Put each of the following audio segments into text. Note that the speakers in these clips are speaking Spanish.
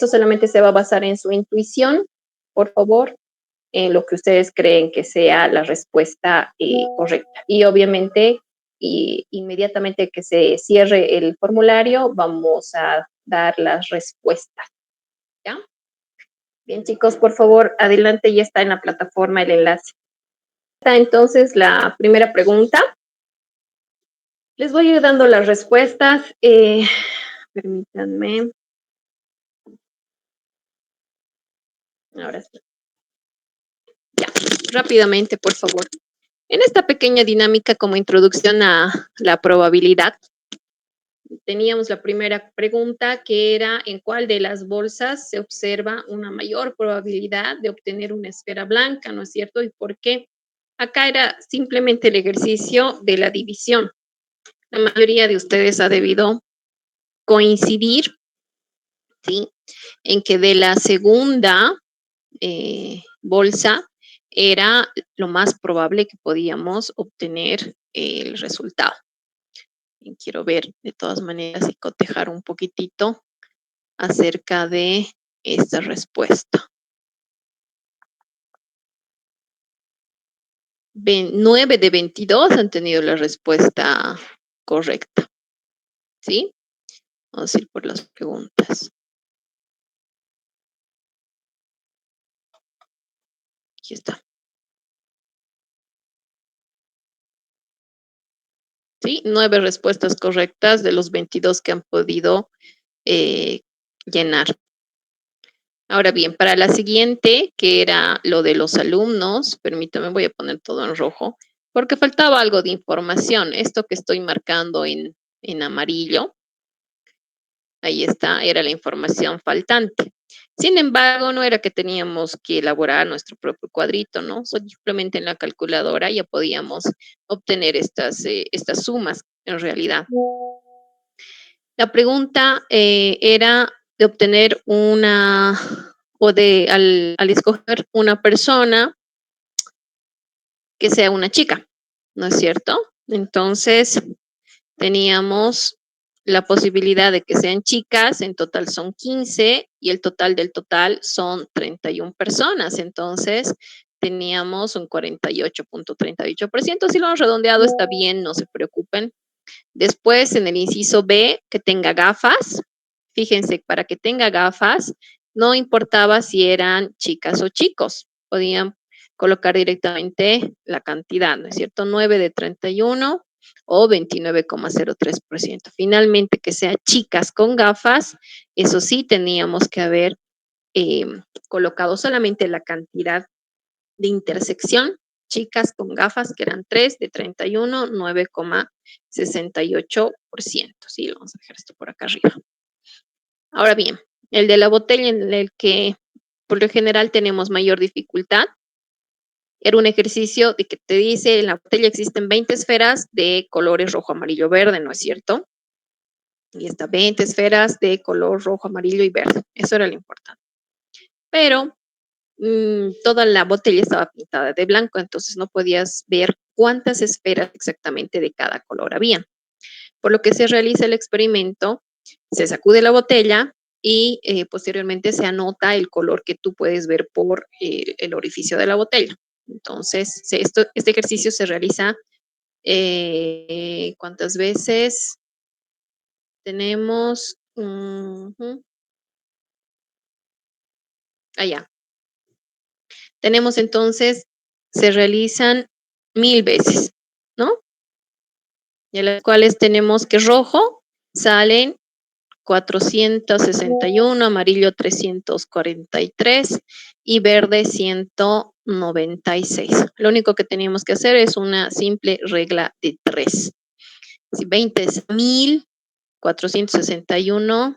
Esto solamente se va a basar en su intuición, por favor, en lo que ustedes creen que sea la respuesta correcta. Y obviamente, inmediatamente que se cierre el formulario, vamos a dar las respuestas. ¿Ya? Bien, chicos, por favor, adelante, ya está en la plataforma el enlace. Está entonces la primera pregunta. Les voy a ir dando las respuestas. Permítanme. Ahora sí. Ya, rápidamente, por favor. En esta pequeña dinámica como introducción a la probabilidad, teníamos la primera pregunta que era ¿en cuál de las bolsas se observa una mayor probabilidad de obtener una esfera blanca? ¿No es cierto? ¿Y por qué? Acá era simplemente el ejercicio de la división. La mayoría de ustedes ha debido coincidir, ¿sí?, en que de la segunda bolsa era lo más probable que podíamos obtener el resultado. Y quiero ver de todas maneras y cotejar un poquitito acerca de esta respuesta. 9 de 22 han tenido la respuesta correcta. ¿Sí? Vamos a ir por las preguntas. Aquí está. ¿Sí? 9 respuestas correctas de los 22 que han podido llenar. Ahora bien, para la siguiente, que era lo de los alumnos, permítame, voy a poner todo en rojo, porque faltaba algo de información. Esto que estoy marcando en amarillo, ahí está, era la información faltante. Sin embargo, no era que teníamos que elaborar nuestro propio cuadrito, ¿no? Simplemente en la calculadora ya podíamos obtener estas sumas en realidad. La pregunta era de obtener al escoger una persona que sea una chica, ¿no es cierto? Entonces, teníamos la posibilidad de que sean chicas, en total son 15 y el total del total son 31 personas. Entonces, teníamos un 48.38%. Si lo hemos redondeado está bien, no se preocupen. Después, en el inciso B, que tenga gafas. Fíjense, para que tenga gafas, no importaba si eran chicas o chicos, podían colocar directamente la cantidad, ¿no es cierto? 9 de 31 o 29,03%. Finalmente, que sea chicas con gafas, eso sí, teníamos que haber colocado solamente la cantidad de intersección, chicas con gafas, que eran 3 de 31, 9,68%. Sí, vamos a dejar esto por acá arriba. Ahora bien, el de la botella en el que por lo general tenemos mayor dificultad, era un ejercicio de que te dice, en la botella existen 20 esferas de colores rojo, amarillo, verde, ¿no es cierto? Y está 20 esferas de color rojo, amarillo y verde. Eso era lo importante. Pero toda la botella estaba pintada de blanco, entonces no podías ver cuántas esferas exactamente de cada color había. Por lo que se realiza el experimento, se sacude la botella y posteriormente se anota el color que tú puedes ver por el orificio de la botella. Entonces, este ejercicio se realiza, ¿cuántas veces? Tenemos, allá. Tenemos entonces, se realizan 1000 veces, ¿no? De las cuales tenemos que rojo salen 461, amarillo 343 y verde 196. Lo único que teníamos que hacer es una simple regla de 3. Si 20 es 1000, 461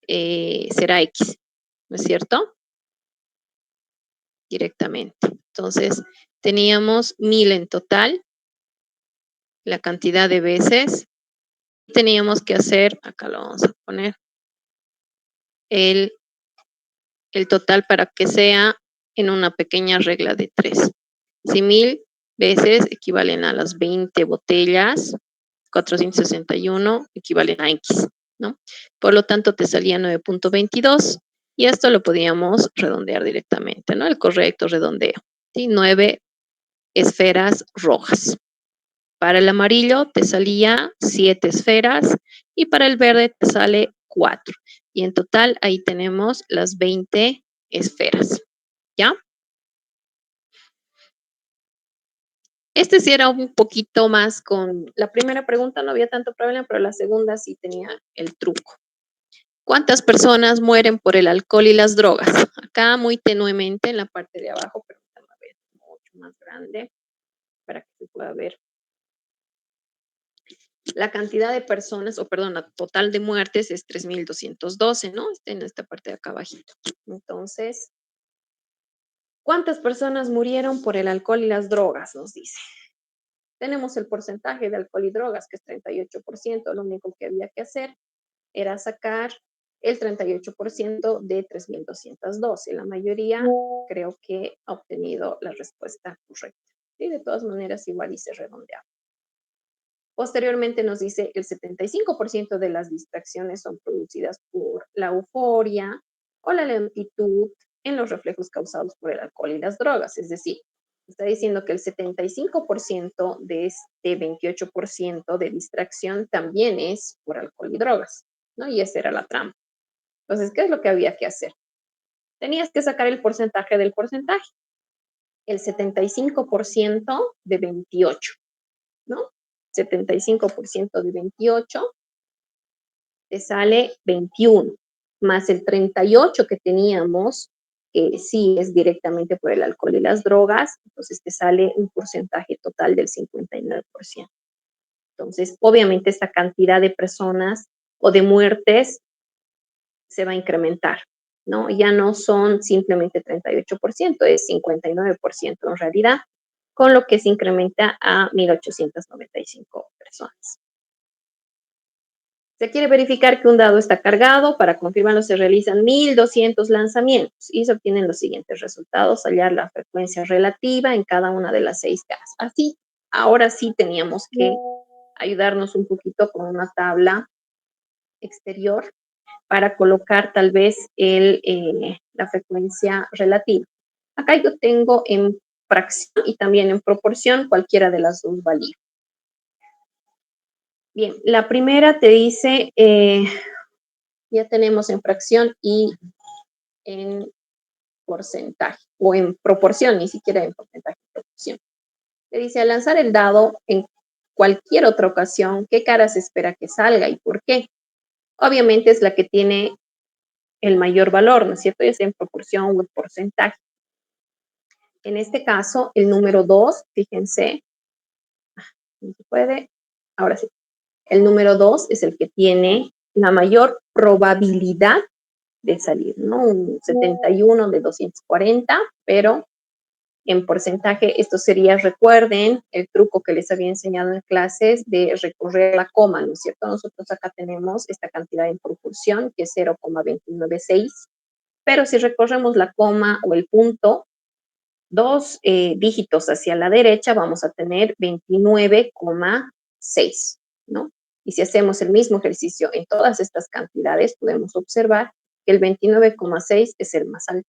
será X, ¿no es cierto? Directamente. Entonces, teníamos 1000 en total, la cantidad de veces. Teníamos que hacer, acá lo vamos a poner, el total para que sea en una pequeña regla de 3. Si 1000 veces equivalen a las 20 botellas, 461 equivalen a X. ¿no? Por lo tanto, te salía 9.22 y esto lo podíamos redondear directamente, ¿no? El correcto redondeo, ¿sí? 9 esferas rojas. Para el amarillo te salía 7 esferas y para el verde te sale 4. Y en total ahí tenemos las 20 esferas, ¿ya? Este sí era un poquito más con la primera pregunta, no había tanto problema, pero la segunda sí tenía el truco. ¿Cuántas personas mueren por el alcohol y las drogas? Acá muy tenuemente en la parte de abajo, pero vamos a ver mucho más grande para que se pueda ver. La cantidad de personas, o perdón, la total de muertes es 3.212, ¿no? Está en esta parte de acá abajito. Entonces, ¿cuántas personas murieron por el alcohol y las drogas? Nos dice. Tenemos el porcentaje de alcohol y drogas, que es 38%. Lo único que había que hacer era sacar el 38% de 3.212. La mayoría creo que ha obtenido la respuesta correcta. Y de todas maneras, igual hice redondeado. Posteriormente nos dice el 75% de las distracciones son producidas por la euforia o la lentitud en los reflejos causados por el alcohol y las drogas. Es decir, está diciendo que el 75% de este 28% de distracción también es por alcohol y drogas, ¿no? Y esa era la trampa. Entonces, ¿qué es lo que había que hacer? Tenías que sacar el porcentaje del porcentaje. El 75% de 28, ¿no? 75% de 28 te sale 21, más el 38 que teníamos, que sí es directamente por el alcohol y las drogas, entonces te sale un porcentaje total del 59%. Entonces, obviamente esta cantidad de personas o de muertes se va a incrementar, ¿no? Ya no son simplemente 38%, es 59% en realidad, con lo que se incrementa a 1.895 personas. Se quiere verificar que un dado está cargado. Para confirmarlo se realizan 1.200 lanzamientos y se obtienen los siguientes resultados. Hallar la frecuencia relativa en cada una de las 6 caras. Así, ahora sí teníamos que ayudarnos un poquito con una tabla exterior para colocar tal vez la frecuencia relativa. Acá yo tengo en fracción y también en proporción, cualquiera de las dos valía. Bien, la primera te dice, ya tenemos en fracción y en porcentaje, o en proporción, ni siquiera en porcentaje, en proporción. Te dice, al lanzar el dado en cualquier otra ocasión, ¿qué cara se espera que salga y por qué? Obviamente es la que tiene el mayor valor, ¿no es cierto? Ya sea en proporción o en porcentaje. En este caso, el número 2, fíjense, no se puede, ahora sí, el número 2 es el que tiene la mayor probabilidad de salir, ¿no? Un 71 de 240, pero en porcentaje esto sería, recuerden, el truco que les había enseñado en clases de recorrer la coma, ¿no es cierto? Nosotros acá tenemos esta cantidad en proporción, que es 0,296, pero si recorremos la coma o el punto, dos dígitos hacia la derecha, vamos a tener 29,6, ¿no? Y si hacemos el mismo ejercicio en todas estas cantidades, podemos observar que el 29,6 es el más alto,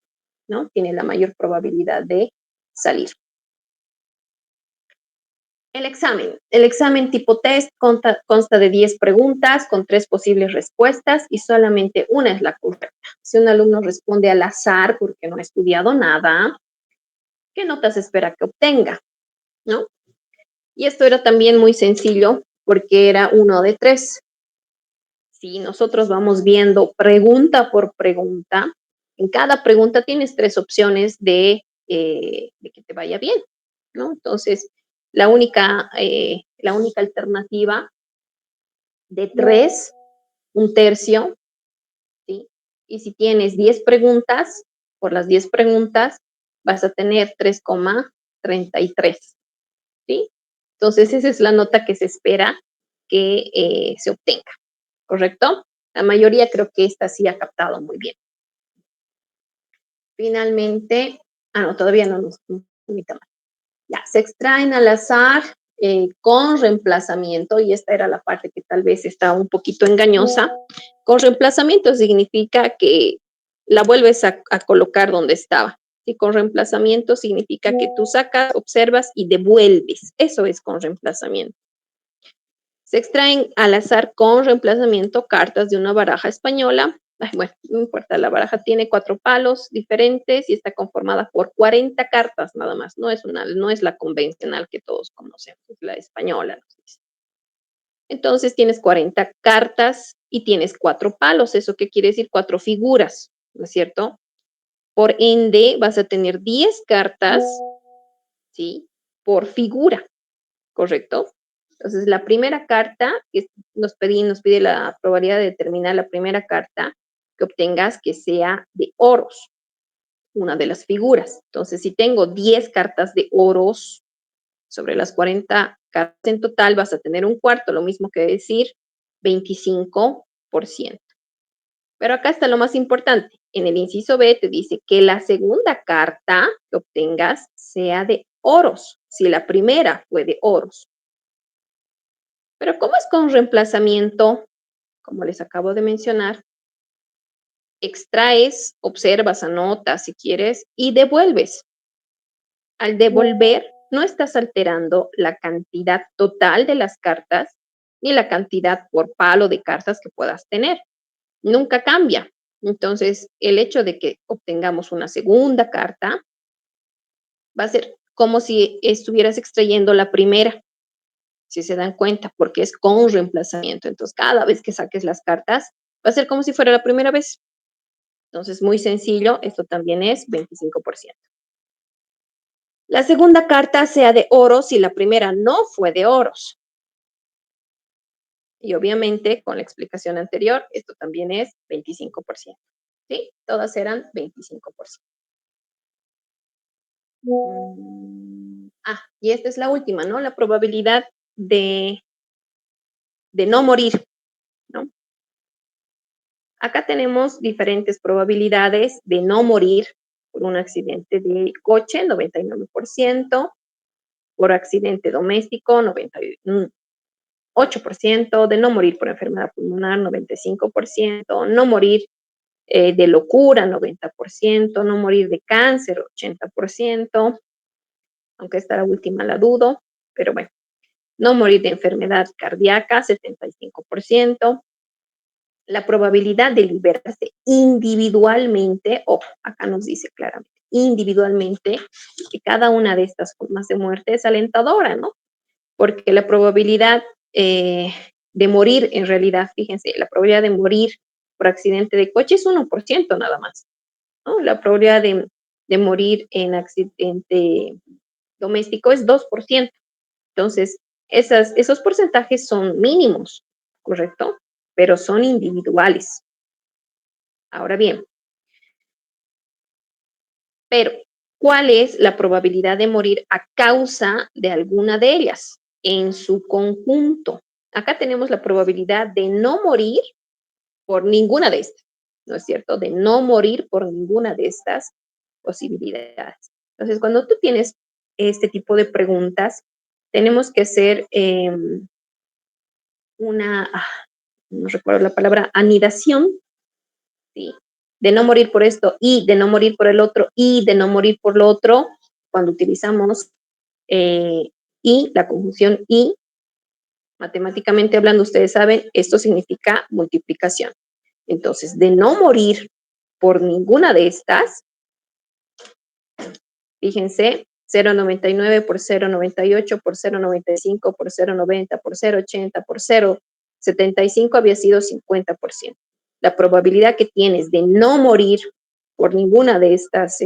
¿no? Tiene la mayor probabilidad de salir. El examen tipo test consta de 10 preguntas con 3 posibles respuestas y solamente una es la correcta. Si un alumno responde al azar porque no ha estudiado nada, ¿qué notas espera que obtenga? ¿No? Y esto era también muy sencillo porque era 1 de 3. Si nosotros vamos viendo pregunta por pregunta, en cada pregunta tienes 3 opciones de que te vaya bien, ¿no? Entonces, la única alternativa de 3, un tercio, ¿sí? Y si tienes 10 preguntas, por las 10 preguntas vas a tener 3,33, ¿sí? Entonces, esa es la nota que se espera que se obtenga, ¿correcto? La mayoría creo que esta sí ha captado muy bien. Finalmente, no, todavía no nos permita más. Ya, se extraen al azar con reemplazamiento, y esta era la parte que tal vez estaba un poquito engañosa, con reemplazamiento significa que la vuelves a colocar donde estaba. Y con reemplazamiento significa que tú sacas, observas y devuelves. Eso es con reemplazamiento. Se extraen al azar con reemplazamiento cartas de una baraja española. Ay, bueno, no importa, la baraja tiene 4 palos diferentes y está conformada por 40 cartas nada más. No es la convencional que todos conocemos, es la española. Entonces tienes 40 cartas y tienes 4 palos. ¿Eso qué quiere decir? 4 figuras, ¿no es cierto? Por ende, vas a tener 10 cartas, ¿sí? Por figura, ¿correcto? Entonces, la primera carta, que nos pide la probabilidad de determinar la primera carta que obtengas que sea de oros, una de las figuras. Entonces, si tengo 10 cartas de oros sobre las 40 cartas en total, vas a tener un cuarto, lo mismo que decir 25%. Pero acá está lo más importante. En el inciso B te dice que la segunda carta que obtengas sea de oros, si la primera fue de oros. Pero ¿cómo es con reemplazamiento? Como les acabo de mencionar, extraes, observas, anotas si quieres y devuelves. Al devolver, no estás alterando la cantidad total de las cartas ni la cantidad por palo de cartas que puedas tener. Nunca cambia. Entonces, el hecho de que obtengamos una segunda carta va a ser como si estuvieras extrayendo la primera, si se dan cuenta, porque es con reemplazamiento. Entonces, cada vez que saques las cartas, va a ser como si fuera la primera vez. Entonces, muy sencillo, esto también es 25%. La segunda carta sea de oros si la primera no fue de oros. Y obviamente, con la explicación anterior, esto también es 25%. ¿Sí? Todas eran 25%. Y esta es la última, ¿no? La probabilidad de, de no morir, ¿no? Acá tenemos diferentes probabilidades de no morir por un accidente de coche, 99%, por accidente doméstico, 98%, de no morir por enfermedad pulmonar, 95%, no morir de locura, 90%, no morir de cáncer, 80%, aunque esta la última la dudo, pero bueno, no morir de enfermedad cardíaca, 75%, la probabilidad de liberarse individualmente, acá nos dice claramente, individualmente, que cada una de estas formas de muerte es alentadora, ¿no? Porque la probabilidad de morir, en realidad, fíjense, la probabilidad de morir por accidente de coche es 1% nada más, ¿no? La probabilidad de morir en accidente doméstico es 2%. Entonces, esos porcentajes son mínimos, ¿correcto? Pero son individuales. Ahora bien, pero ¿cuál es la probabilidad de morir a causa de alguna de ellas en su conjunto? Acá tenemos la probabilidad de no morir por ninguna de estas, ¿no es cierto? De no morir por ninguna de estas posibilidades. Entonces, cuando tú tienes este tipo de preguntas, tenemos que hacer una, no recuerdo la palabra, anidación, ¿sí? De no morir por esto y de no morir por el otro y de no morir por lo otro, cuando utilizamos y, la conjunción y, matemáticamente hablando, ustedes saben, esto significa multiplicación. Entonces, de no morir por ninguna de estas, fíjense, 0,99 por 0,98 por 0,95 por 0,90 por 0,80 por 0,75 había sido 50%. La probabilidad que tienes de no morir por ninguna de estas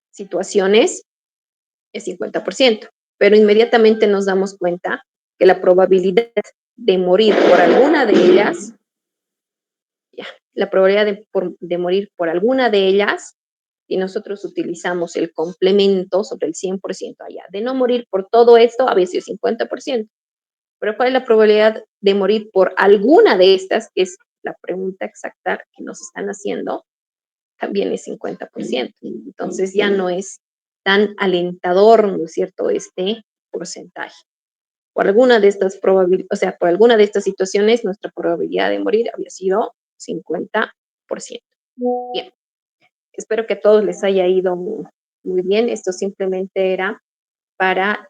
situaciones es 50%, pero inmediatamente nos damos cuenta que la probabilidad de morir por alguna de ellas, la probabilidad de morir por alguna de ellas, y nosotros utilizamos el complemento sobre el 100% allá, de no morir por todo esto había sido 50%, pero ¿cuál es la probabilidad de morir por alguna de estas? Que es la pregunta exacta que nos están haciendo, también es 50%. Entonces ya no es tan alentador, ¿no es cierto? porcentaje. Por alguna de estas probabilidades, o sea, por alguna de estas situaciones, nuestra probabilidad de morir había sido 50%. Bien, espero que a todos les haya ido muy bien. Esto simplemente era para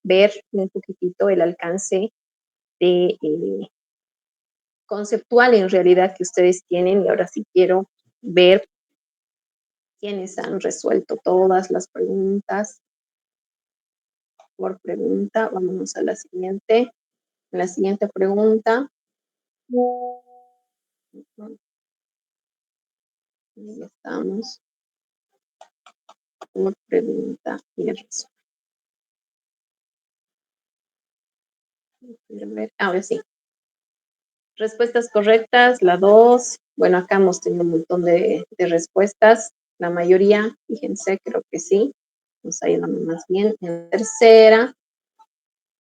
ver un poquitito el alcance de, conceptual en realidad que ustedes tienen. Y ahora sí quiero ver quiénes han resuelto todas las preguntas por pregunta. Vámonos a la siguiente. La siguiente pregunta. Ahí estamos. Por pregunta y respuesta. Ahora sí. Respuestas correctas, la 2. Bueno, acá hemos tenido un montón de respuestas. La mayoría, fíjense, creo que sí. Nos ha ido más bien. En la tercera,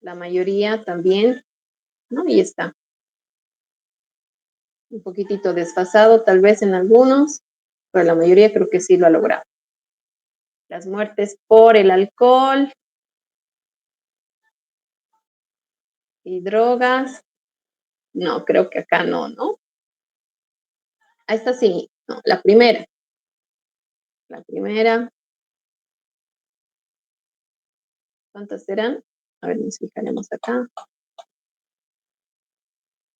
la mayoría también, ¿no? Y está. Un poquitito desfasado, tal vez en algunos, pero la mayoría creo que sí lo ha logrado. Las muertes por el alcohol y drogas. No, creo que acá no, ¿no? A esta sí, no, la primera. La primera. ¿Cuántas serán? A ver, nos fijaremos acá.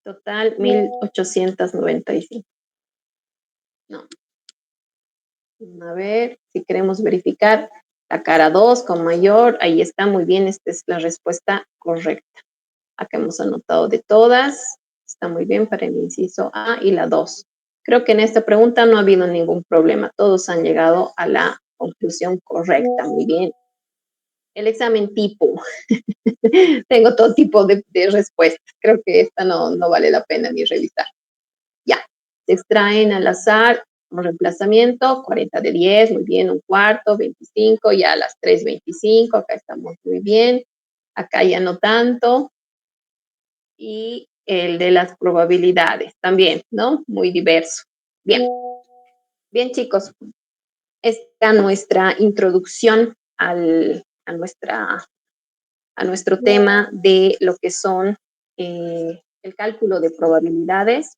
Total, 1895. No. A ver, si queremos verificar la cara 2 con mayor, ahí está, muy bien, esta es la respuesta correcta. Acá hemos anotado de todas, está muy bien para el inciso A y la 2. Creo que en esta pregunta no ha habido ningún problema, todos han llegado a la conclusión correcta, muy bien. El examen tipo. Tengo todo tipo de respuestas, creo que esta no vale la pena ni revisar. Ya, se extraen al azar un reemplazamiento, 40 de 10, muy bien, un cuarto, 25, ya a las 3:25, acá estamos muy bien, acá ya no tanto, y el de las probabilidades también, ¿no? Muy diverso. Bien, bien chicos, esta nuestra introducción a nuestro tema de lo que son el cálculo de probabilidades.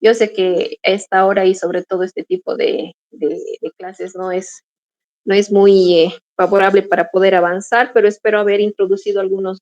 Yo sé que a esta hora y sobre todo este tipo de clases no es muy favorable para poder avanzar, pero espero haber introducido algunos